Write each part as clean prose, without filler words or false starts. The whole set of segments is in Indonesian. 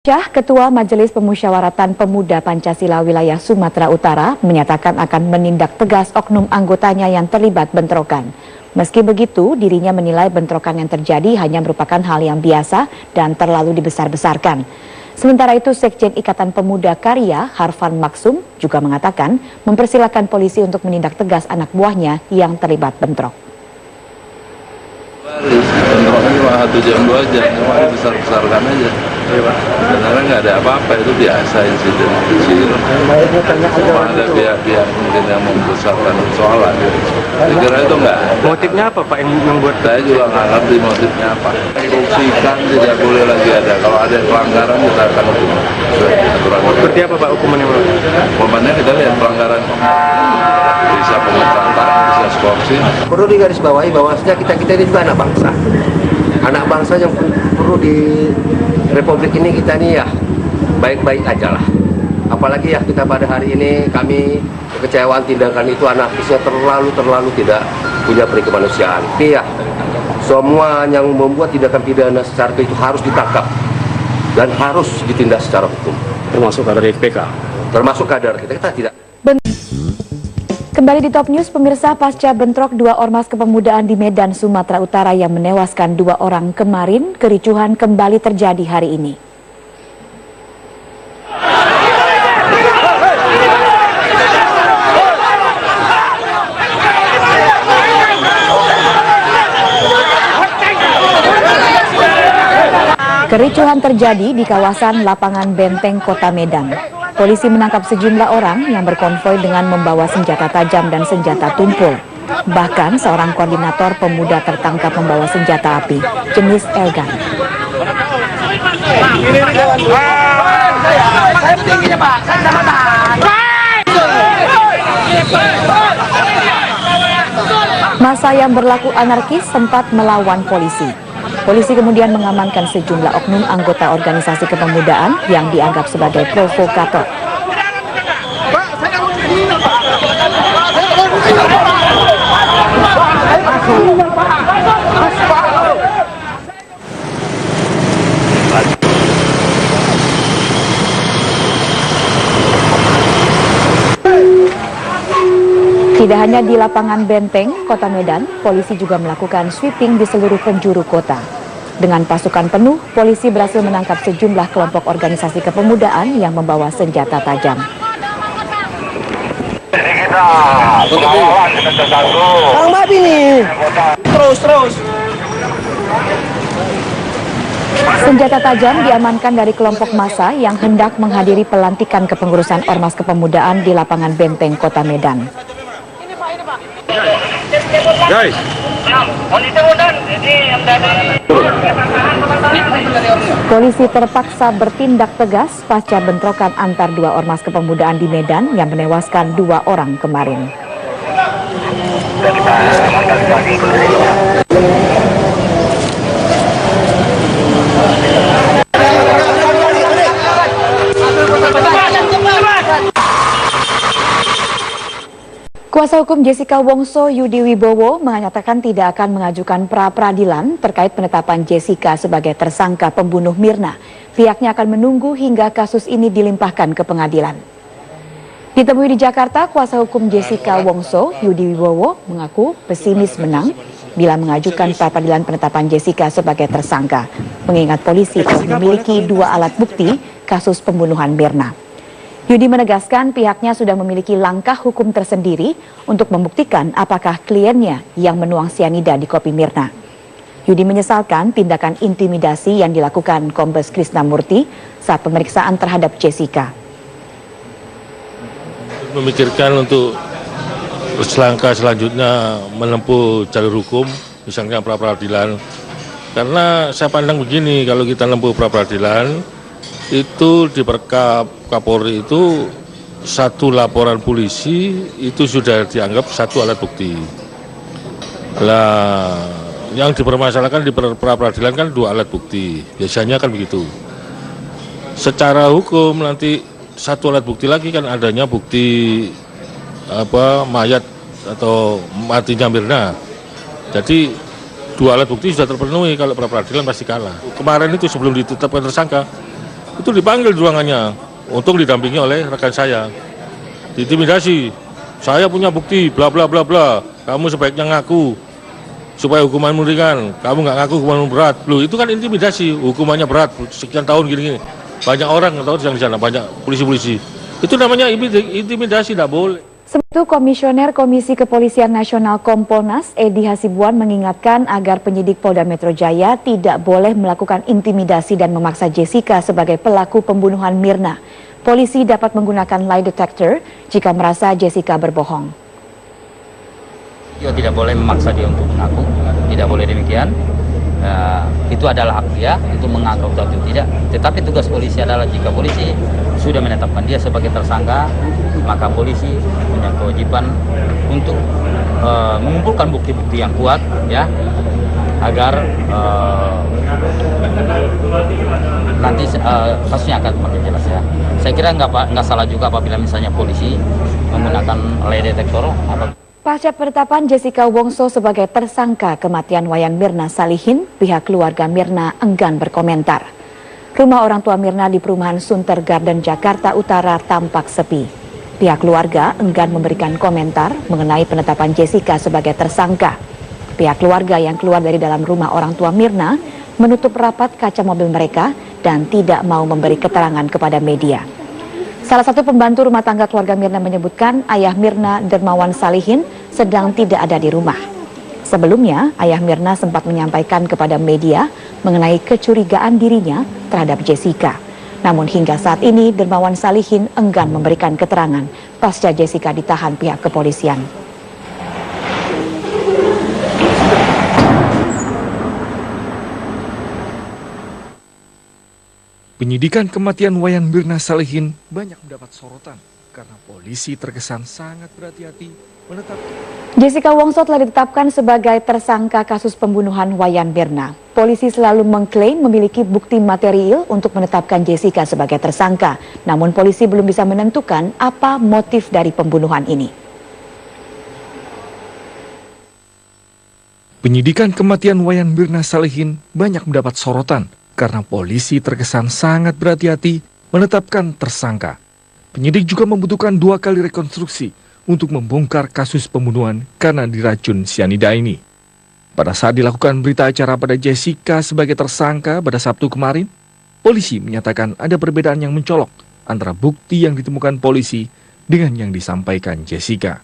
Ketua Majelis Pemusyawaratan Pemuda Pancasila Wilayah Sumatera Utara menyatakan akan menindak tegas oknum anggotanya yang terlibat bentrokan. Meski begitu, dirinya menilai bentrokan yang terjadi hanya merupakan hal yang biasa dan terlalu dibesar-besarkan. Sementara itu, Sekjen Ikatan Pemuda Karya, Harfan Maksum, juga mengatakan mempersilahkan polisi untuk menindak tegas anak buahnya yang terlibat bentrok. Bentroknya cuma 1 jam 2 jam, cuma dibesar-besarkan aja. Sebenarnya nggak ada apa-apa, itu biasa insiden kecil. Cuma ada pihak-pihak mungkin yang membesarkan persoalan. Saya kira itu nggak ada. Motifnya apa Pak yang membuat? Saya juga nggak ngerti motifnya apa. Korupsikan tidak boleh lagi ada. Kalau ada pelanggaran kita akan hukum sesuai aturan. Seperti apa Pak hukumannya Pak? Hukumannya kita lihat pelanggaran. Bisa pemecatan, bisa skorsing. Perlu digarisbawahi bahwasanya kita ini juga anak bangsa. Anak bangsa yang perlu di Republik ini kita nih ya baik-baik aja lah. Apalagi ya kita pada hari ini kami kekecewaan tindakan itu anarkisnya terlalu tidak punya perikemanusiaan. Tapi ya semua yang membuat tindakan pidana secara itu harus ditangkap dan harus ditindak secara hukum. Termasuk kader PK. Termasuk kader kita tidak. Kembali di Top News, pemirsa, pasca bentrok 2 ormas kepemudaan di Medan, Sumatera Utara yang menewaskan 2 orang kemarin, kericuhan kembali terjadi hari ini. Kericuhan terjadi di kawasan lapangan Benteng, Kota Medan. Polisi menangkap sejumlah orang yang berkonvoi dengan membawa senjata tajam dan senjata tumpul. Bahkan seorang koordinator pemuda tertangkap membawa senjata api jenis airgun. Massa yang berlaku anarkis sempat melawan polisi. Polisi kemudian mengamankan sejumlah oknum anggota organisasi kepemudaan yang dianggap sebagai provokator. Tidak hanya di lapangan Benteng, Kota Medan, polisi juga melakukan sweeping di seluruh penjuru kota. Dengan pasukan penuh, polisi berhasil menangkap sejumlah kelompok organisasi kepemudaan yang membawa senjata tajam. Senjata tajam diamankan dari kelompok massa yang hendak menghadiri pelantikan kepengurusan Ormas Kepemudaan di lapangan Benteng, Kota Medan. Guys. Polisi terpaksa bertindak tegas pasca bentrokan antar 2 ormas kepemudaan di Medan yang menewaskan 2 orang kemarin. Kuasa hukum Jessica Wongso, Yudi Wibowo, menyatakan tidak akan mengajukan pra-peradilan terkait penetapan Jessica sebagai tersangka pembunuh Mirna. Pihaknya akan menunggu hingga kasus ini dilimpahkan ke pengadilan. Ditemui di Jakarta, kuasa hukum Jessica Wongso, Yudi Wibowo, mengaku pesimis menang bila mengajukan pra-peradilan penetapan Jessica sebagai tersangka, mengingat polisi telah memiliki 2 alat bukti kasus pembunuhan Mirna. Yudi menegaskan pihaknya sudah memiliki langkah hukum tersendiri untuk membuktikan apakah kliennya yang menuang sianida di kopi Mirna. Yudi menyesalkan tindakan intimidasi yang dilakukan Kombes Krisnamurti saat pemeriksaan terhadap Jessica. Memikirkan untuk langkah selanjutnya menempuh jalur hukum, misalnya pra-peradilan. Karena saya pandang begini, kalau kita menempuh pra-peradilan, itu di Perkap Kapolri itu 1 laporan polisi itu sudah dianggap 1 alat bukti. Lah, yang dipermasalahkan di pra-peradilan kan 2 alat bukti, biasanya kan begitu. Secara hukum nanti 1 alat bukti lagi kan adanya bukti mayat atau matinya Mirna. Jadi 2 alat bukti sudah terpenuhi, kalau pra-peradilan pasti kalah. Kemarin itu sebelum ditetapkan tersangka, itu dipanggil di ruangannya untuk didampingi oleh rekan saya. Diintimidasi, saya punya bukti, bla bla bla bla, kamu sebaiknya ngaku supaya hukumanmu ringan, kamu nggak ngaku hukumanmu berat. Loh, itu kan intimidasi, hukumannya berat, sekian tahun gini-gini. Banyak orang yang tahu di sana, banyak polisi-polisi. Itu namanya intimidasi, tidak boleh. Sementara itu, Komisioner Komisi Kepolisian Nasional Kompolnas Edi Hasibuan mengingatkan agar penyidik Polda Metro Jaya tidak boleh melakukan intimidasi dan memaksa Jessica sebagai pelaku pembunuhan Mirna. Polisi dapat menggunakan lie detector jika merasa Jessica berbohong. Dia tidak boleh memaksa dia untuk mengaku, tidak boleh demikian. Itu adalah hak dia untuk mengaku atau tidak. Tetapi tugas polisi adalah jika polisi sudah menetapkan dia sebagai tersangka, maka polisi punya kewajiban untuk mengumpulkan bukti-bukti yang kuat, ya, agar nanti kasusnya akan semakin jelas, ya. Saya kira nggak salah juga apabila misalnya polisi menggunakan lie detector. Pasca penetapan Jessica Wongso sebagai tersangka kematian Wayan Mirna Salihin, pihak keluarga Mirna enggan berkomentar. Rumah orang tua Mirna di perumahan Sunter Garden, Jakarta Utara tampak sepi. Pihak keluarga enggan memberikan komentar mengenai penetapan Jessica sebagai tersangka. Pihak keluarga yang keluar dari dalam rumah orang tua Mirna menutup rapat kaca mobil mereka dan tidak mau memberi keterangan kepada media. Salah satu pembantu rumah tangga keluarga Mirna menyebutkan ayah Mirna, Dermawan Salihin, sedang tidak ada di rumah. Sebelumnya, ayah Mirna sempat menyampaikan kepada media mengenai kecurigaan dirinya terhadap Jessica. Namun hingga saat ini, Dermawan Salihin enggan memberikan keterangan pasca Jessica ditahan pihak kepolisian. Penyidikan kematian Wayan Mirna Salihin banyak mendapat sorotan karena polisi terkesan sangat berhati-hati menetapkan. Jessica Wongso telah ditetapkan sebagai tersangka kasus pembunuhan Wayan Mirna. Polisi selalu mengklaim memiliki bukti material untuk menetapkan Jessica sebagai tersangka. Namun polisi belum bisa menentukan apa motif dari pembunuhan ini. Penyidikan kematian Wayan Mirna Salihin banyak mendapat sorotan karena polisi terkesan sangat berhati-hati menetapkan tersangka. Penyidik juga membutuhkan 2 kali rekonstruksi untuk membongkar kasus pembunuhan karena diracun sianida ini. Pada saat dilakukan berita acara pada Jessica sebagai tersangka pada Sabtu kemarin, polisi menyatakan ada perbedaan yang mencolok antara bukti yang ditemukan polisi dengan yang disampaikan Jessica.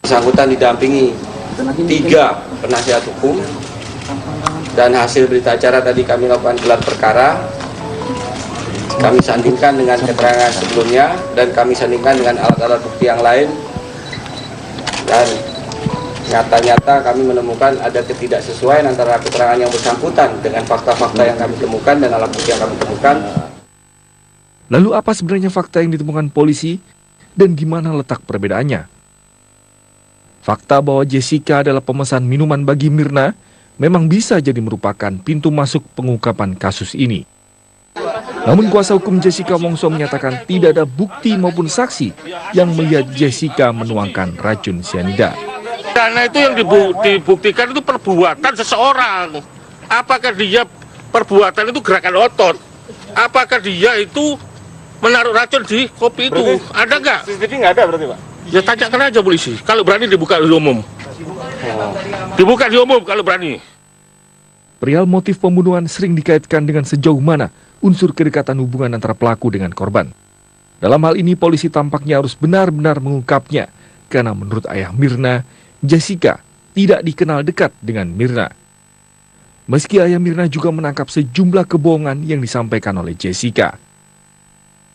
Bersangkutan didampingi 3 penasihat hukum. Dan hasil berita acara tadi kami lakukan gelar perkara, kami sandingkan dengan keterangan sebelumnya dan kami sandingkan dengan alat-alat bukti yang lain. Dan nyata-nyata kami menemukan ada ketidaksesuaian antara keterangan yang bersangkutan dengan fakta-fakta yang kami temukan dan alat bukti yang kami temukan. Lalu apa sebenarnya fakta yang ditemukan polisi dan gimana letak perbedaannya? Fakta bahwa Jessica adalah pemesan minuman bagi Mirna memang bisa jadi merupakan pintu masuk pengungkapan kasus ini. Namun kuasa hukum Jessica Wongso menyatakan tidak ada bukti maupun saksi yang melihat Jessica menuangkan racun sianida. Karena itu yang dibuktikan itu perbuatan seseorang. Apakah dia perbuatan itu gerakan otot? Apakah dia itu menaruh racun di kopi itu? Berarti, ada nggak? CCTV nggak ada berarti, Pak? Ya tanyakan aja polisi. Kalau berani dibuka di umum. Dibuka di umum kalau berani. Perihal motif pembunuhan sering dikaitkan dengan sejauh mana unsur kedekatan hubungan antara pelaku dengan korban. Dalam hal ini polisi tampaknya harus benar-benar mengungkapnya karena menurut ayah Mirna, Jessica tidak dikenal dekat dengan Mirna. Meski ayah Mirna juga menangkap sejumlah kebohongan yang disampaikan oleh Jessica.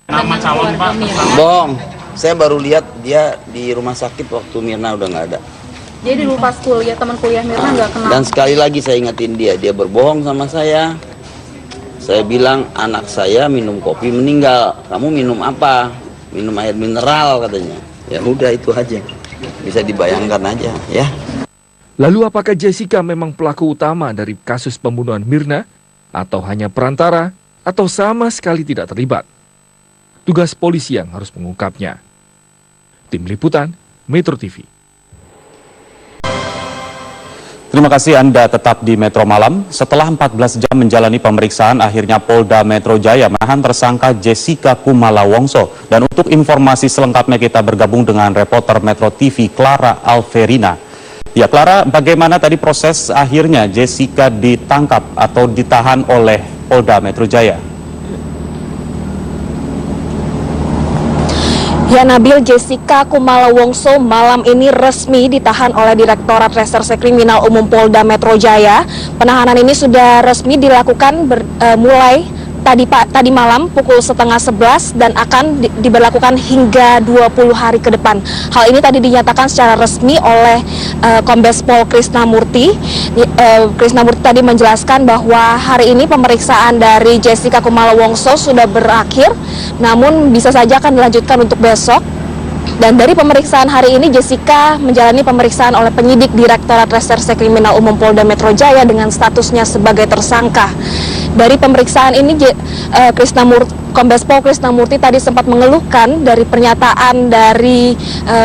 Nama calon, Pak. Bohong, saya baru lihat dia di rumah sakit waktu Mirna udah nggak ada. Jadi dulu pas kuliah, teman kuliah Mirna nggak kenal. Dan sekali lagi saya ingetin dia berbohong sama saya. Saya bilang anak saya minum kopi meninggal. Kamu minum apa? Minum air mineral katanya. Ya udah itu aja. Bisa dibayangkan aja ya. Lalu apakah Jessica memang pelaku utama dari kasus pembunuhan Mirna? Atau hanya perantara? Atau sama sekali tidak terlibat? Tugas polisi yang harus mengungkapnya. Tim Liputan, Metro TV. Terima kasih Anda tetap di Metro Malam. Setelah 14 jam menjalani pemeriksaan, akhirnya Polda Metro Jaya menahan tersangka Jessica Kumala Wongso. Dan untuk informasi selengkapnya kita bergabung dengan reporter Metro TV Clara Alverina. Ya Clara, bagaimana tadi proses akhirnya Jessica ditangkap atau ditahan oleh Polda Metro Jaya? Ya Nabil, Jessica Kumala Wongso malam ini resmi ditahan oleh Direktorat Reserse Kriminal Umum Polda Metro Jaya. Penahanan ini sudah resmi dilakukan mulai tadi malam pukul 10:30 dan akan diberlakukan hingga 20 hari ke depan. Hal ini tadi dinyatakan secara resmi oleh Kombes Pol Krisnamurti. Krisnamurti tadi menjelaskan bahwa hari ini pemeriksaan dari Jessica Kumala Wongso sudah berakhir, namun bisa saja akan dilanjutkan untuk besok. Dan dari pemeriksaan hari ini, Jessica menjalani pemeriksaan oleh penyidik Direktorat Reserse Kriminal Umum Polda Metro Jaya dengan statusnya sebagai tersangka. Dari pemeriksaan ini, Kombes Pol Krisnamurti tadi sempat mengeluhkan dari pernyataan dari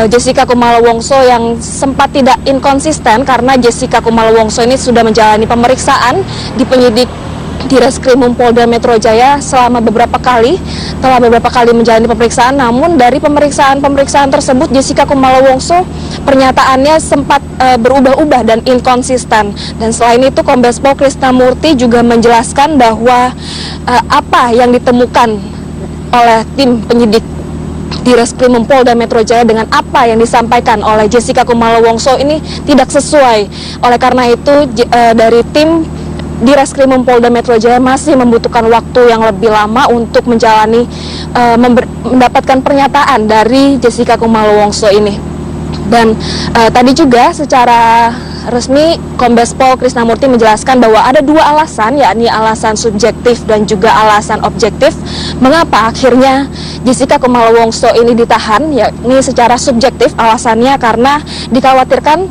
Jessica Kumala Wongso yang sempat tidak inkonsisten karena Jessica Kumala Wongso ini sudah menjalani pemeriksaan di penyidik di Reskrimum Polda Metro Jaya selama beberapa kali menjalani pemeriksaan. Namun dari pemeriksaan tersebut Jessica Kumala Wongso pernyataannya sempat berubah-ubah dan inkonsisten. Dan selain itu Kombes Pol Krisnamurti juga menjelaskan bahwa apa yang ditemukan oleh tim penyidik di Reskrimum Polda Metro Jaya dengan apa yang disampaikan oleh Jessica Kumala Wongso ini tidak sesuai. Oleh karena itu dari tim di Reskrimum Polda Metro Jaya masih membutuhkan waktu yang lebih lama untuk menjalani mendapatkan pernyataan dari Jessica Kumala Wongso ini. Dan tadi juga secara resmi Kombes Pol Krisnamurti menjelaskan bahwa ada dua alasan, yakni alasan subjektif dan juga alasan objektif mengapa akhirnya Jessica Kumala Wongso ini ditahan. Yakni secara subjektif alasannya karena dikhawatirkan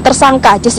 tersangka Jessica